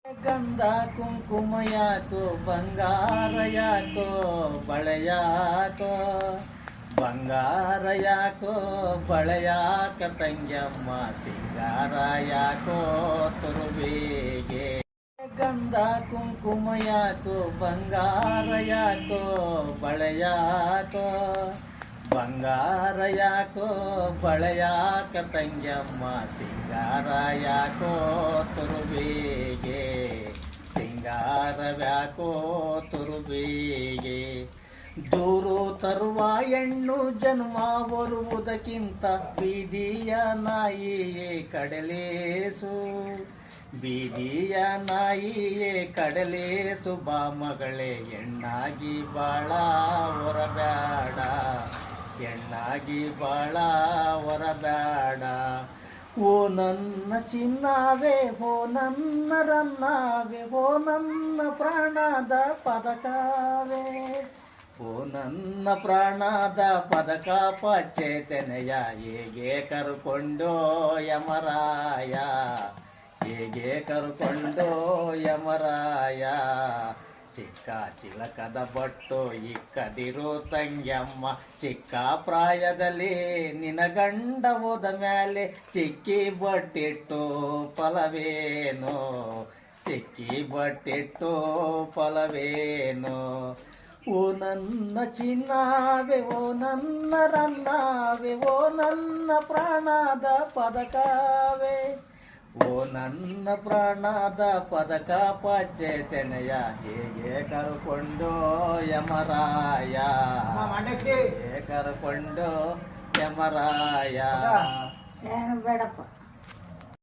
ಗಂಧ ಕುಂಕುಮ ಯಾಕೋ ಬಂಗಾರ ಯಾಕೋ ಬಳೆಯಾಕೋ ಬಂಗಾರ ಯಾಕೋ ಬಳೆಯಾಕ ತಂಗ್ಯಮ್ಮ ಸಿಂಗಾರ ಯಾಕೋ ತುರುಬೇಗೆ ಗಂಧ ಕುಂಕುಮ ಯಾಕೋ ಬಂಗಾರ ಯಾಕೋ ಬಳೆಯಾಕೋ ಬಂಗಾರ ಯಾಕೋ ಬಳೆಯಾಕ ತಂಗ್ಯಮ್ಮ ಸಿಂಗಾರ ಯಾಕೋ ತುರುಬೇಗೆ ಸಿಂಗಾರವ್ಯಾಕೋ ತುರುಬೇಗೆ ದೂರು ತರುವ ಹೆಣ್ಣು ಜನ್ಮ ಬರುವುದಕ್ಕಿಂತ ಬೀದಿಯ ನಾಯಿಯೇ ಕಡಲೇಸು ಬೀದಿಯ ನಾಯಿಯೇ ಕಡಲೇಸು ಬಾ ಮಗಳೇ ಹೆಣ್ಣಾಗಿ ಬಾಳ ಹೊರಬೇಡ ಹೆಣ್ಣಾಗಿ ಬಾಳ ಹೊರಬೇಡ ಓ ನನ್ನ ಚಿನ್ನವೇ ಓ ನನ್ನ ರನ್ನವೇ ಓ ನನ್ನ ಪ್ರಾಣದ ಪದಕವೇ ಓ ನನ್ನ ಪ್ರಾಣದ ಪದಕ ಪಚ್ಚೇತನೆಯ ಹೇಗೆ ಕರ್ಕೊಂಡೋ ಯಮರಾಯ ಹೇಗೆ ಕರ್ಕೊಂಡೋ ಯಮರಾಯ ಚಿಕ್ಕ ಚಿಲಕದ ಬಟ್ಟು ಇಕ್ಕದಿರು ತಂಗ್ಯಮ್ಮ ಚಿಕ್ಕ ಪ್ರಾಯದಲ್ಲಿ ನಿನ ಗಂಡ ಹೋದ ಮ್ಯಾಲೆ ಚಿಕ್ಕಿ ಬಟ್ಟಿಟ್ಟು ಫಲವೇನೋ ಚಿಕ್ಕಿ ಬಟ್ಟಿಟ್ಟು ಫಲವೇನೋ ಓ ನನ್ನ ಚಿನ್ನವೇ ಓ ನನ್ನ ರನ್ನವೇ ಓ ನನ್ನ ಪ್ರಾಣದ ಪದಕವೇ ಓ ನನ್ನ ಪ್ರಾಣದ ಪದಕ ಪಚ್ಚೇತನೆಯ ಹೇಗೆ ಕರ್ಕೊಂಡು ಯಮರಾಯ ಹೇಗೆ ಕರ್ಕೊಂಡು ಯಮರಾಯ ಏನು ಬೇಡಪ್ಪ.